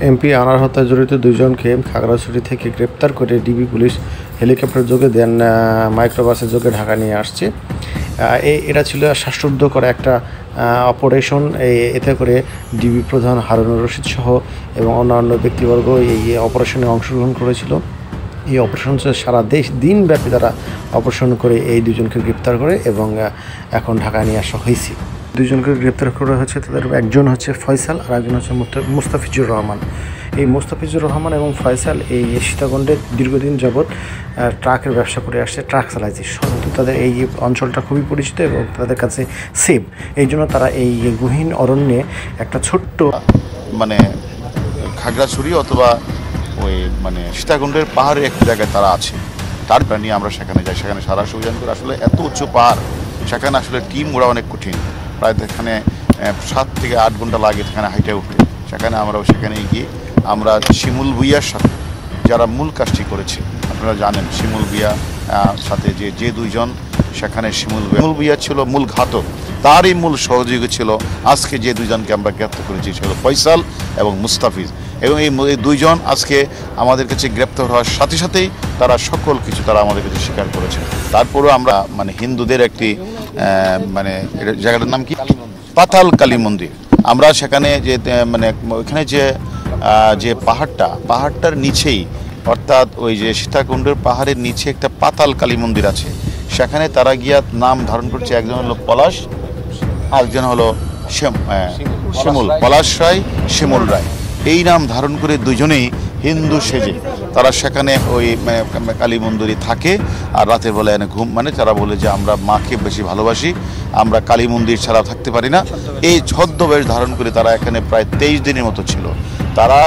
MP আনার হত্যায় জড়িত দুইজনকে খাগড়াছড়ি থেকে গ্রেপ্তার করে ডিবি পুলিশ হেলিকপ্টার যোগে দেন মাইক্রোবাসের যোগে ঢাকা নিয়ে আসছে। এটা ছিল শ্বাসরুদ্ধ করা একটা অপারেশন। এতে করে ডিবি প্রধান হারুনুর রশিদ সহ এবং অন্যান্য ব্যক্তিবর্গ এই অপারেশনে অংশগ্রহণ করেছিল। এই অপারেশন সারা দিনব্যাপী তারা অপারেশন করে এই দুজনকে গ্রেপ্তার করে এবং এখন ঢাকায় নিয়ে আসা হয়েছে। দুজনকে গ্রেপ্তার করা হয়েছে, তাদের একজন হচ্ছে ফয়সাল আর একজন হচ্ছে মুস্তাফিজুর রহমান। এই মুস্তাফিজুর রহমান এবং ফয়সাল এই সীতাকুণ্ডে দীর্ঘদিন যাবৎ ট্রাকের ব্যবসা করে আসছে, ট্রাক চালাইছে। কিন্তু তাদের এই অঞ্চলটা খুবই পরিচিত এবং তাদের কাছে সেফ। এই জন্য তারা এই গহীন অরণ্যে একটা ছোট্ট মানে খাগড়াছড়ি অথবা ওই মানে সীতাকুণ্ডের পাহাড়ের একটি জায়গায় তারা আছে। তারপর নিয়ে আমরা সেখানে যাই, সেখানে সারা অভিযান করে। আসলে এত উঁচু পাহাড়, সেখানে আসলে টিম ওরা অনেক কঠিন, প্রায় এখানে 7 থেকে 8 ঘন্টা লাগে সেখানে হাইটে উঠতে। সেখানে সেখানে গিয়ে আমরা শিমুল ভুইয়ার সাথে যারা মূল কাজটি করেছে, আপনারা জানেন শিমুল ভুইয়া সাথে যে দুইজন সেখানে শিমুল ভুইয়া ছিল মূল ঘাতক, তারই মূল সহযোগী ছিল আজকে যে দুইজনকে আমরা গ্রেপ্তার করেছি, ছিল ফয়সাল এবং মুস্তাফিজ। এবং এই দুইজন আজকে আমাদের কাছে গ্রেপ্তার হওয়ার সাথে সাথেই তারা সকল কিছু তারা আমাদের কাছে স্বীকার করেছে। তারপরেও আমরা মানে হিন্দুদের একটি মানে জায়গাটার নাম কি, পাতাল কালী মন্দির। আমরা সেখানে যে মানে ওইখানে যে পাহাড়টার নিচেই, অর্থাৎ ওই যে সীতাকুণ্ডের পাহাড়ের নিচে একটা পাতাল কালী মন্দির আছে। সেখানে তারা গিয়া নাম ধারণ করছে, একজন হলো পলাশ, আরেকজন হলো শিমুল, পলাশ রায়, শিমুল রায়। এই নাম ধারণ করে দুজনেই হিন্দু সেজে তারা সেখানে ওই কালী মন্দিরে থাকে। আর রাতের বেলা এনে মানে তারা বলে যে আমরা মাকে বেশি ভালোবাসি, আমরা কালী মন্দির ছাড়া থাকতে পারি না। এই ছদ্মবেশ ধারণ করে তারা এখানে প্রায় 23 দিনের মতো ছিল। তারা